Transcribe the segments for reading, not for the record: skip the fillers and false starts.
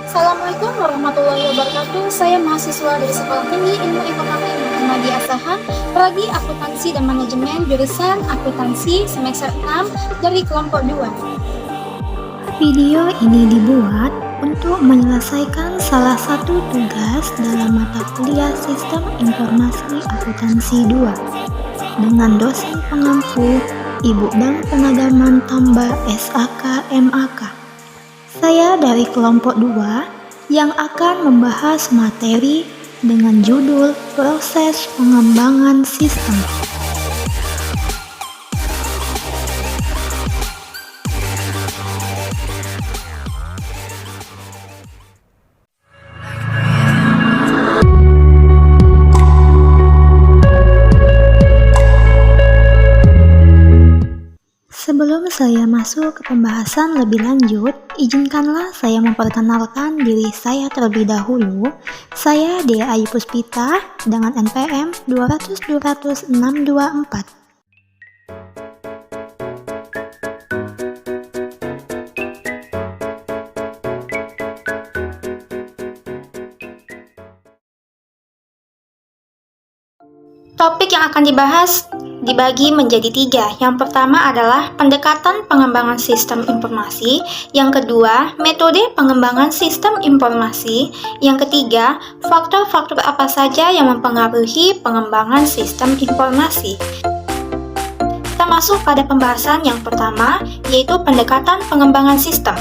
Assalamualaikum warahmatullahi wabarakatuh. Saya mahasiswa dari Sekolah Tinggi Ilmu Informatika Muhammadiyah Asahan, Prodi Akuntansi dan Manajemen, jurusan Akuntansi semester 6 dari kelompok 2. Video ini dibuat untuk menyelesaikan salah satu tugas dalam mata kuliah Sistem Informasi Akuntansi 2 dengan dosen pengampu Ibu Bank Penanaman Tambah SAK MAK. Saya dari kelompok 2 yang akan membahas materi dengan judul Proses Pengembangan Sistem. Sebelum saya masuk ke pembahasan lebih lanjut, izinkanlah saya memperkenalkan diri saya terlebih dahulu. Saya Dea Ayu Puspita dengan NPM 200-200-624. Topik yang akan dibahas dibagi menjadi 3. Yang pertama adalah pendekatan pengembangan sistem informasi, yang kedua, metode pengembangan sistem informasi, yang ketiga, faktor-faktor apa saja yang mempengaruhi pengembangan sistem informasi. Kita masuk pada pembahasan yang pertama, yaitu pendekatan pengembangan sistem.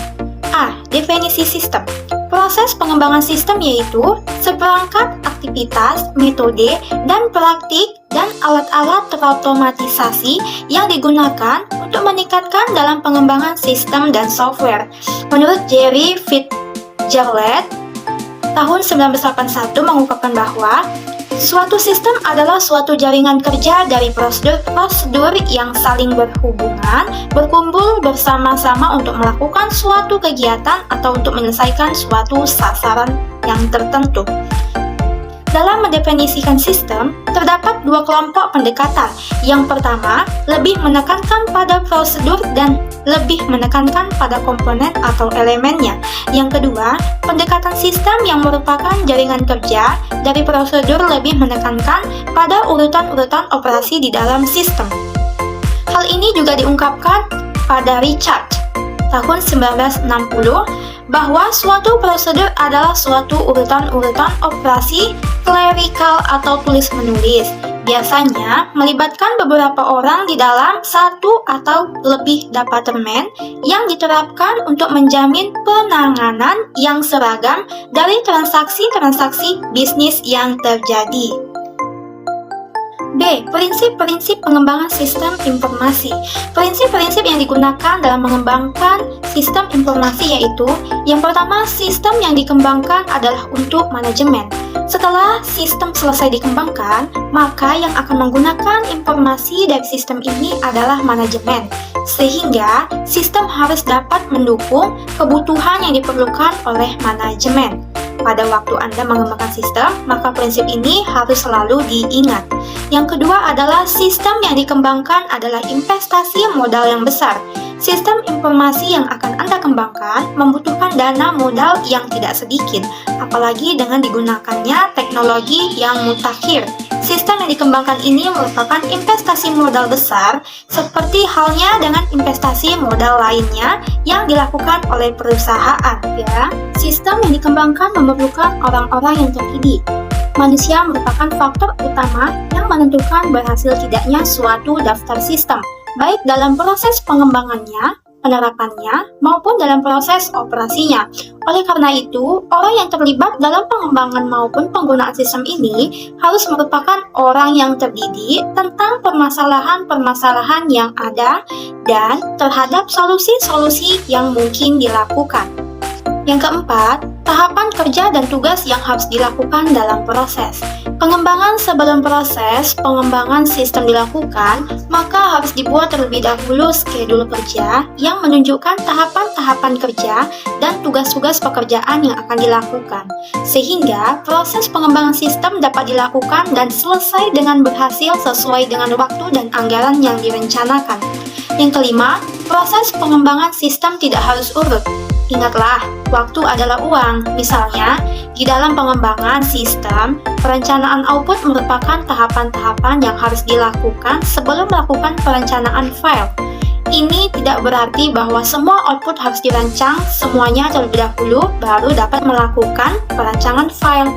A. Definisi sistem. Proses pengembangan sistem yaitu seperangkat aktivitas, metode, dan praktik dan alat-alat terotomatisasi yang digunakan untuk meningkatkan dalam pengembangan sistem dan software. Menurut Jerry Fitzgerald, tahun 1981 mengungkapkan bahwa suatu sistem adalah suatu jaringan kerja dari prosedur-prosedur yang saling berhubungan, berkumpul bersama-sama untuk melakukan suatu kegiatan atau untuk menyelesaikan suatu sasaran yang tertentu. Dalam mendefinisikan sistem, terdapat 2 kelompok pendekatan. Yang pertama, lebih menekankan pada prosedur dan lebih menekankan pada komponen atau elemennya. Yang kedua, pendekatan sistem yang merupakan jaringan kerja dari prosedur lebih menekankan pada urutan-urutan operasi di dalam sistem. Hal ini juga diungkapkan pada Richard tahun 1960 bahwa suatu prosedur adalah suatu urutan-urutan operasi klerikal atau tulis-menulis, biasanya melibatkan beberapa orang di dalam satu atau lebih departemen yang diterapkan untuk menjamin penanganan yang seragam dari transaksi-transaksi bisnis yang terjadi. B. Prinsip-prinsip pengembangan sistem informasi. Prinsip-prinsip yang digunakan dalam mengembangkan sistem informasi yaitu: yang pertama, sistem yang dikembangkan adalah untuk manajemen. Setelah sistem selesai dikembangkan, maka yang akan menggunakan informasi dari sistem ini adalah manajemen, sehingga sistem harus dapat mendukung kebutuhan yang diperlukan oleh manajemen. Pada waktu Anda mengembangkan sistem, maka prinsip ini harus selalu diingat. Yang kedua adalah sistem yang dikembangkan adalah investasi modal yang besar. Sistem informasi yang akan Anda kembangkan membutuhkan dana modal yang tidak sedikit, apalagi dengan digunakannya teknologi yang mutakhir. Sistem yang dikembangkan ini merupakan investasi modal besar, seperti halnya dengan investasi modal lainnya yang dilakukan oleh perusahaan. Ya, sistem yang dikembangkan memerlukan orang-orang yang terdidik. Manusia merupakan faktor utama yang menentukan berhasil tidaknya suatu daftar sistem, baik dalam proses pengembangannya, penerapannya, maupun dalam proses operasinya. Oleh karena itu, orang yang terlibat dalam pengembangan maupun penggunaan sistem ini harus merupakan orang yang terdidik tentang permasalahan-permasalahan yang ada dan terhadap solusi-solusi yang mungkin dilakukan. Yang keempat, tahapan kerja dan tugas yang harus dilakukan dalam proses. Pengembangan sebelum proses pengembangan sistem dilakukan, maka harus dibuat terlebih dahulu skedul kerja yang menunjukkan tahapan-tahapan kerja dan tugas-tugas pekerjaan yang akan dilakukan, sehingga proses pengembangan sistem dapat dilakukan dan selesai dengan berhasil sesuai dengan waktu dan anggaran yang direncanakan. Yang kelima, proses pengembangan sistem tidak harus urut. Ingatlah, waktu adalah uang. Misalnya, di dalam pengembangan sistem, perencanaan output merupakan tahapan-tahapan yang harus dilakukan sebelum melakukan perencanaan file. Ini tidak berarti bahwa semua output harus dirancang semuanya terlebih dahulu baru dapat melakukan perancangan file.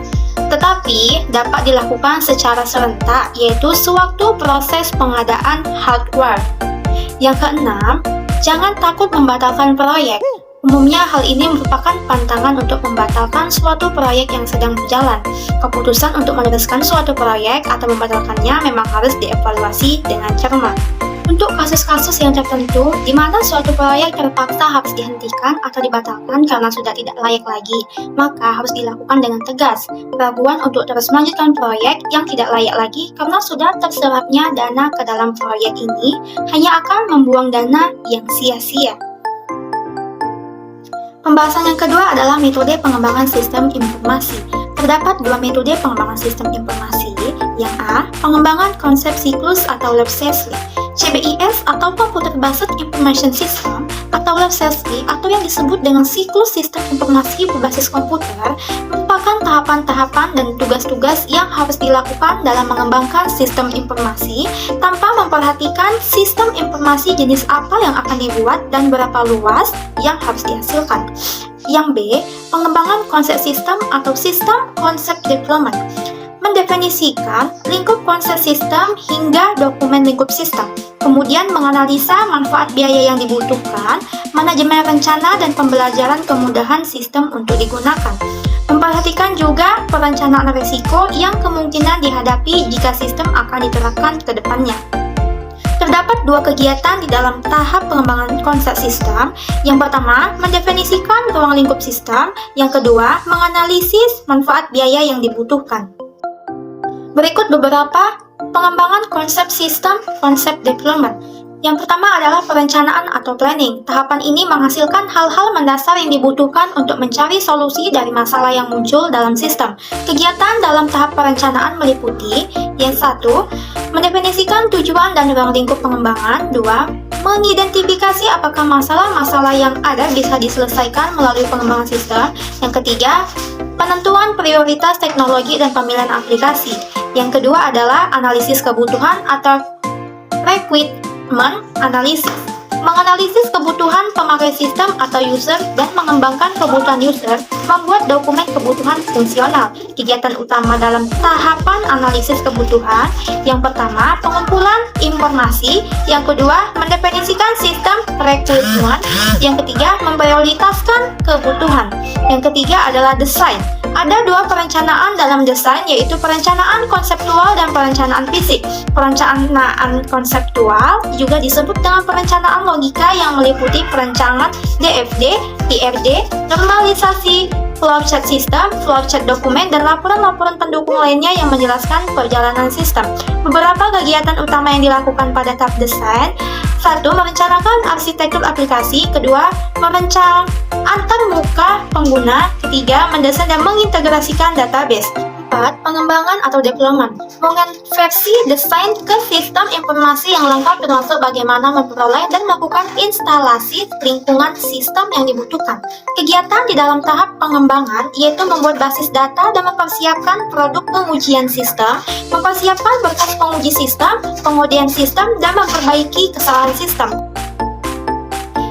Tetapi dapat dilakukan secara serentak, yaitu sewaktu proses pengadaan hardware. Yang keenam, jangan takut membatalkan proyek. Umumnya hal ini merupakan pantangan untuk membatalkan suatu proyek yang sedang berjalan. Keputusan untuk meneruskan suatu proyek atau membatalkannya memang harus dievaluasi dengan cermat. Untuk kasus-kasus yang tertentu, di mana suatu proyek terpaksa harus dihentikan atau dibatalkan karena sudah tidak layak lagi, maka harus dilakukan dengan tegas. Keraguan untuk terus melanjutkan proyek yang tidak layak lagi karena sudah terserapnya dana ke dalam proyek ini hanya akan membuang dana yang sia-sia. Pembahasan yang kedua adalah metode pengembangan sistem informasi. Terdapat dua metode pengembangan sistem informasi. Yang A, pengembangan konsep siklus atau Life Cycle. CBIS atau Computer Based Information System atau Life Cycle atau yang disebut dengan siklus sistem informasi berbasis komputer merupakan tahapan-tahapan dan tugas-tugas yang harus dilakukan dalam mengembangkan sistem informasi tanpa memperhatikan sistem informasi jenis apa yang akan dibuat dan berapa luas yang harus dihasilkan. Yang B, pengembangan konsep sistem atau sistem konsep development. Mendefinisikan lingkup konsep sistem hingga dokumen lingkup sistem, kemudian menganalisa manfaat biaya yang dibutuhkan, manajemen rencana dan pembelajaran kemudahan sistem untuk digunakan. Memperhatikan juga perencanaan risiko yang kemungkinan dihadapi jika sistem akan diterapkan ke depannya. Terdapat dua kegiatan di dalam tahap pengembangan konsep sistem. Yang pertama, mendefinisikan ruang lingkup sistem. Yang kedua, menganalisis manfaat biaya yang dibutuhkan. Berikut beberapa pengembangan konsep sistem, konsep development. Yang pertama adalah perencanaan atau planning. Tahapan ini menghasilkan hal-hal mendasar yang dibutuhkan untuk mencari solusi dari masalah yang muncul dalam sistem. Kegiatan dalam tahap perencanaan meliputi: yang satu, mendefinisikan tujuan dan ruang lingkup pengembangan. Dua, mengidentifikasi apakah masalah-masalah yang ada bisa diselesaikan melalui pengembangan sistem. Yang ketiga, penentuan prioritas teknologi dan pemilihan aplikasi. Yang kedua adalah analisis kebutuhan atau requirement analysis. Menganalisis kebutuhan pemakai sistem atau user dan mengembangkan kebutuhan user, membuat dokumen kebutuhan fungsional. Kegiatan utama dalam tahapan analisis kebutuhan: yang pertama, pengumpulan informasi. Yang kedua, mendefinisikan sistem requirement. Yang ketiga, memprioritaskan kebutuhan. Yang ketiga adalah desain. Ada dua perencanaan dalam desain, yaitu perencanaan konseptual dan perencanaan fisik. Perencanaan konseptual juga disebut dengan perencanaan logika yang meliputi perencanaan DFD, IRD, normalisasi, flowchart sistem, flowchart dokumen, dan laporan-laporan pendukung lainnya yang menjelaskan perjalanan sistem. Beberapa kegiatan utama yang dilakukan pada tahap desain: satu, merencanakan arsitektur aplikasi. Kedua, merancang antarmuka pengguna. Ketiga, mendesain dan mengintegrasikan database. 4. Pengembangan atau development. Mengonversi desain ke sistem informasi yang lengkap termasuk bagaimana memperoleh dan melakukan instalasi lingkungan sistem yang dibutuhkan. Kegiatan di dalam tahap pengembangan yaitu membuat basis data dan mempersiapkan produk pengujian sistem, mempersiapkan berkas penguji sistem, pengujian sistem, dan memperbaiki kesalahan sistem.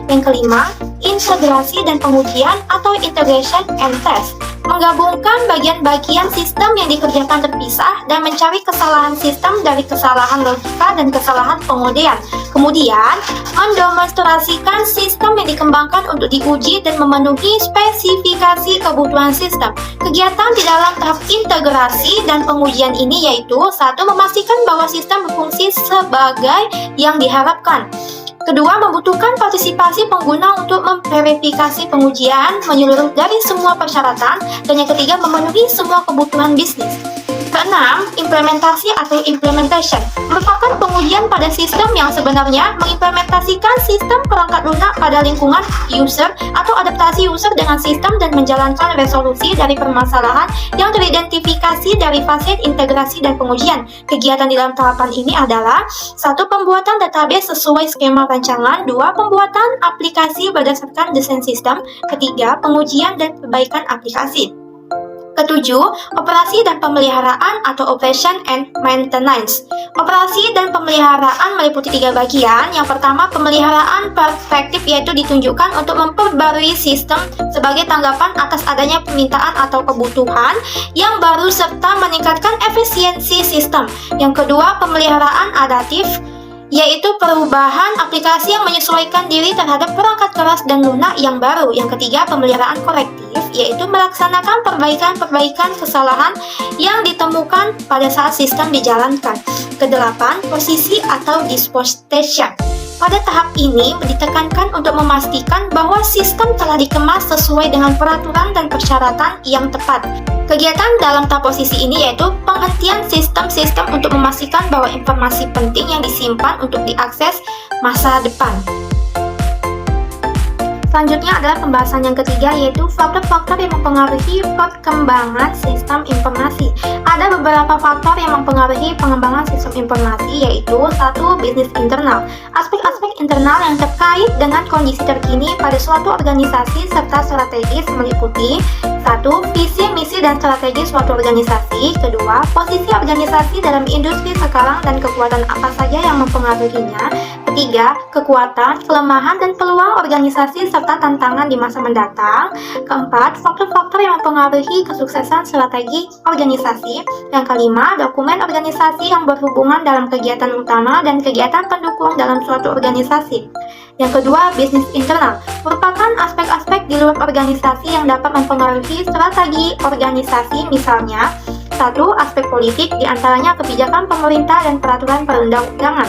Yang kelima, integrasi dan pengujian atau integration and test. Menggabungkan bagian-bagian sistem yang dikerjakan terpisah dan mencari kesalahan sistem dari kesalahan logika dan kesalahan pengujian. Kemudian, mendemonstrasikan sistem yang dikembangkan untuk diuji dan memenuhi spesifikasi kebutuhan sistem. Kegiatan di dalam tahap integrasi dan pengujian ini yaitu: satu, memastikan bahwa sistem berfungsi sebagai yang diharapkan. Kedua, membutuhkan partisipasi pengguna untuk memverifikasi pengujian menyeluruh dari semua persyaratan. Dan yang ketiga, memenuhi semua kebutuhan bisnis. Keenam, implementasi atau implementation merupakan pengujian pada sistem yang sebenarnya mengimplementasikan sistem perangkat lunak pada lingkungan user atau adaptasi user dengan sistem dan menjalankan resolusi dari permasalahan yang teridentifikasi dari fase integrasi dan pengujian. Kegiatan di dalam tahapan ini adalah 1. Pembuatan database sesuai skema rancangan, 2. Pembuatan aplikasi berdasarkan desain sistem, 3. Pengujian dan perbaikan aplikasi. Ketujuh, operasi dan pemeliharaan atau operation and maintenance. Operasi dan pemeliharaan meliputi 3 bagian. Yang pertama, pemeliharaan proaktif, yaitu ditunjukkan untuk memperbarui sistem sebagai tanggapan atas adanya permintaan atau kebutuhan yang baru serta meningkatkan efisiensi sistem. Yang kedua, pemeliharaan adaptif, yaitu perubahan aplikasi yang menyesuaikan diri terhadap perangkat keras dan lunak yang baru. Yang ketiga, pemeliharaan korektif, yaitu melaksanakan perbaikan kesalahan yang ditemukan pada saat sistem dijalankan. Kedelapan, posisi atau disposition. Pada tahap ini ditekankan untuk memastikan bahwa sistem telah dikemas sesuai dengan peraturan dan persyaratan yang tepat. Kegiatan dalam tahap posisi ini yaitu penghentian sistem-sistem untuk memastikan bahwa informasi penting yang disimpan untuk diakses masa depan. Selanjutnya adalah pembahasan yang ketiga, yaitu faktor-faktor yang mempengaruhi perkembangan sistem informasi. Ada beberapa faktor yang mempengaruhi pengembangan sistem informasi, yaitu 1. Bisnis internal. Aspek-aspek internal yang terkait dengan kondisi terkini pada suatu organisasi serta strategis meliputi 1. Visi, misi, dan strategi suatu organisasi. 2. Posisi organisasi dalam industri sekarang dan kekuatan apa saja yang mempengaruhinya. 3. Kekuatan, kelemahan, dan peluang organisasi serta tantangan di masa mendatang. 4. Faktor-faktor yang mempengaruhi kesuksesan strategi organisasi. Yang kelima, dokumen organisasi yang berhubungan dalam kegiatan utama dan kegiatan pendukung dalam suatu organisasi. Yang kedua, bisnis internal merupakan aspek-aspek di luar organisasi yang dapat mempengaruhi strategi organisasi, misalnya 1. Aspek politik, diantaranya kebijakan pemerintah dan peraturan perundang-undangan.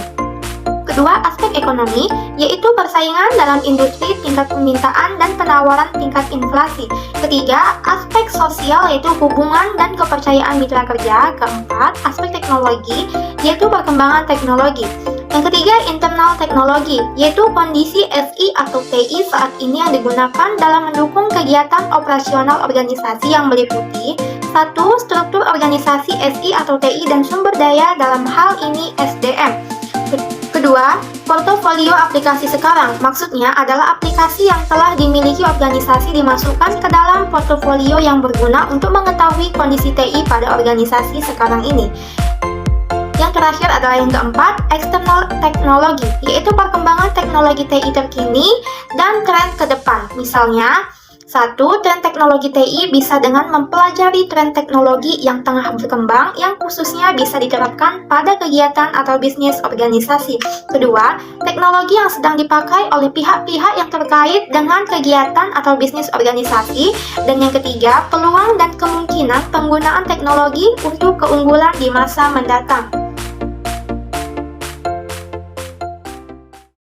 Kedua, aspek ekonomi, yaitu persaingan dalam industri, tingkat permintaan dan penawaran tingkat inflasi. Ketiga, aspek sosial, yaitu hubungan dan kepercayaan mitra kerja. Keempat, aspek teknologi, yaitu perkembangan teknologi. Yang ketiga, internal teknologi, yaitu kondisi SI atau TI saat ini yang digunakan dalam mendukung kegiatan operasional organisasi yang meliputi 1. Struktur organisasi SI atau TI dan sumber daya, dalam hal ini SDM. Kedua, portofolio aplikasi sekarang, maksudnya adalah aplikasi yang telah dimiliki organisasi dimasukkan ke dalam portofolio yang berguna untuk mengetahui kondisi TI pada organisasi sekarang ini. Yang terakhir adalah yang keempat, eksternal teknologi, yaitu perkembangan teknologi TI terkini dan tren ke depan. Misalnya, 1. Tren teknologi TI bisa dengan mempelajari tren teknologi yang tengah berkembang yang khususnya bisa diterapkan pada kegiatan atau bisnis organisasi. Kedua, teknologi yang sedang dipakai oleh pihak-pihak yang terkait dengan kegiatan atau bisnis organisasi. Dan yang ketiga, peluang dan kemungkinan penggunaan teknologi untuk keunggulan di masa mendatang.